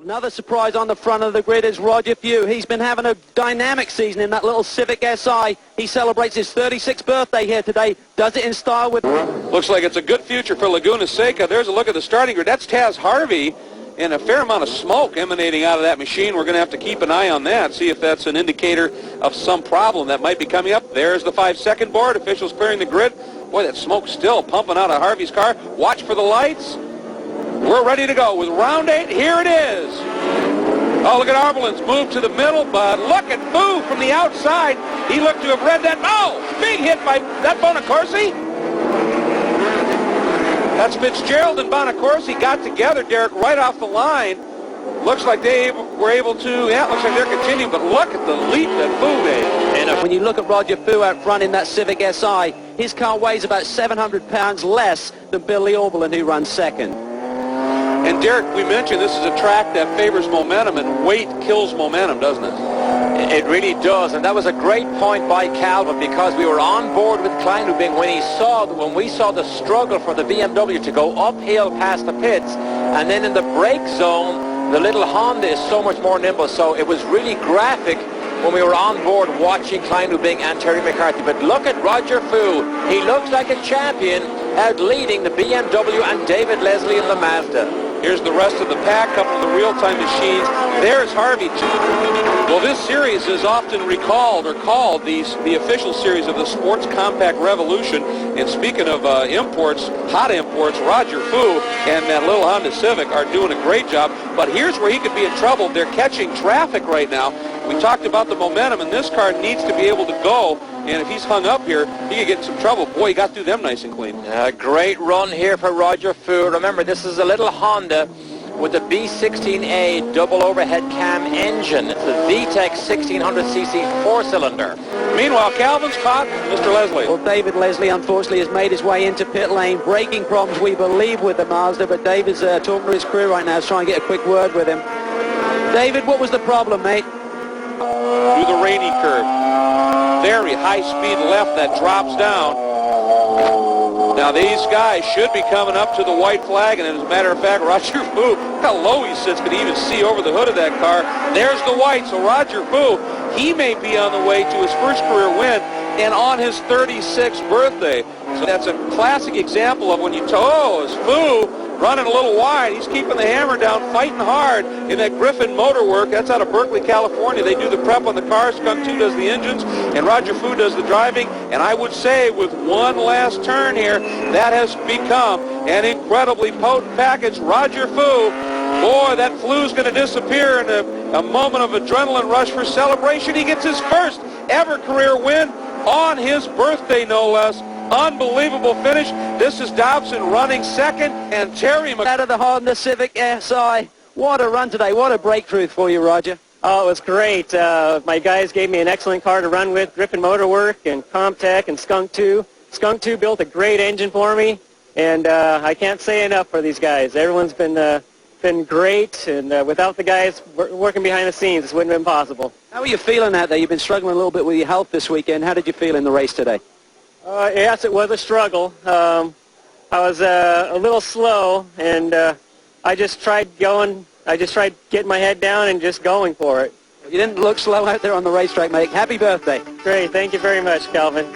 Another surprise on the front of the grid is Roger Foo. He's been having a dynamic season in that little Civic SI. He celebrates his 36th birthday here today. Does it in style with... Looks like it's a good future for Laguna Seca. There's a look at the starting grid. That's Taz Harvey, and a fair amount of smoke emanating out of that machine. We're going to have to keep an eye on that, see if that's an indicator of some problem that might be coming up. There's the 5-second board. Officials clearing the grid. Boy, that smoke's still pumping out of Harvey's car. Watch for the lights. We're ready to go with round 8. Here it is. Oh, look at Arbelin's move to the middle, but look at Foo from the outside. He looked to have read that. Oh, big hit by that Bonacorsi. That's Fitzgerald and Bonacorsi got together, Derek, right off the line. Looks like they were able to, yeah, looks like they're continuing, but look at the leap that Foo made. And when you look at Roger Foo out front in that Civic SI, his car weighs about 700 pounds less than Billy Oberlin, who runs second. And Derek, we mentioned this is a track that favors momentum, and weight kills momentum, doesn't it? It really does, and that was a great point by Calvin, because we were on board with Klein-Hubing when we saw the struggle for the BMW to go uphill past the pits, and then in the brake zone, the little Honda is so much more nimble, so it was really graphic when we were on board watching Klein-Hubing and Terry McCarthy. But look at Roger Foo. He looks like a champion out leading the BMW and David Leslie in the Mazda. Here's the rest of the pack, couple of the real-time machines. There's Harvey, too. Well, this series is often recalled or called the official series of the Sports Compact Revolution. And speaking of imports, hot imports, Roger Foo and that little Honda Civic are doing a great job. But here's where he could be in trouble. They're catching traffic right now. We talked about the momentum, and this car needs to be able to go. And if he's hung up here, he could get in some trouble. Boy, he got through them nice and clean. A great run here for Roger Foo. Remember, this is a little Honda with the B16A double overhead cam engine. It's the VTEC 1600cc four-cylinder. Meanwhile, Calvin's caught Mr. Leslie. Well, David Leslie, unfortunately, has made his way into pit lane. Braking problems, we believe, with the Mazda, but David's talking to his crew right now, trying to get a quick word with him. David, what was the problem, mate? Through the rainy curve. Very high-speed left that drops down. Now these guys should be coming up to the white flag, and as a matter of fact, Roger Foo, how low he sits, could even see over the hood of that car. There's the white, so Roger Foo, he may be on the way to his first career win, and on his 36th birthday. So that's a classic example of when you it's Foo running a little wide. He's keeping the hammer down, fighting hard in that Griffin Motor Work. That's out of Berkeley, California. They do the prep on the cars. Skunk2 does the engines, and Roger Foo does the driving. And I would say with one last turn here, that has become an incredibly potent package. Roger Foo, boy, that flu's going to disappear in a moment of adrenaline rush for celebration. He gets his first ever career win on his birthday, no less. Unbelievable finish. This is Dobson running second, and Terry out of the Honda Civic SI. What a run today. What a breakthrough for you, Roger. Oh, it was great. My guys gave me an excellent car to run with, Griffin Motor Work and Comtech and Skunk2. Skunk2 built a great engine for me, and I can't say enough for these guys. Everyone's been great, and without the guys working behind the scenes, this wouldn't have been possible. How are you feeling out there? You've been struggling a little bit with your health this weekend. How did you feel in the race today? Yes, it was a struggle. I was a little slow, and I just tried getting my head down and just going for it. You didn't look slow out there on the racetrack, mate. Happy birthday. Great. Thank you very much, Calvin.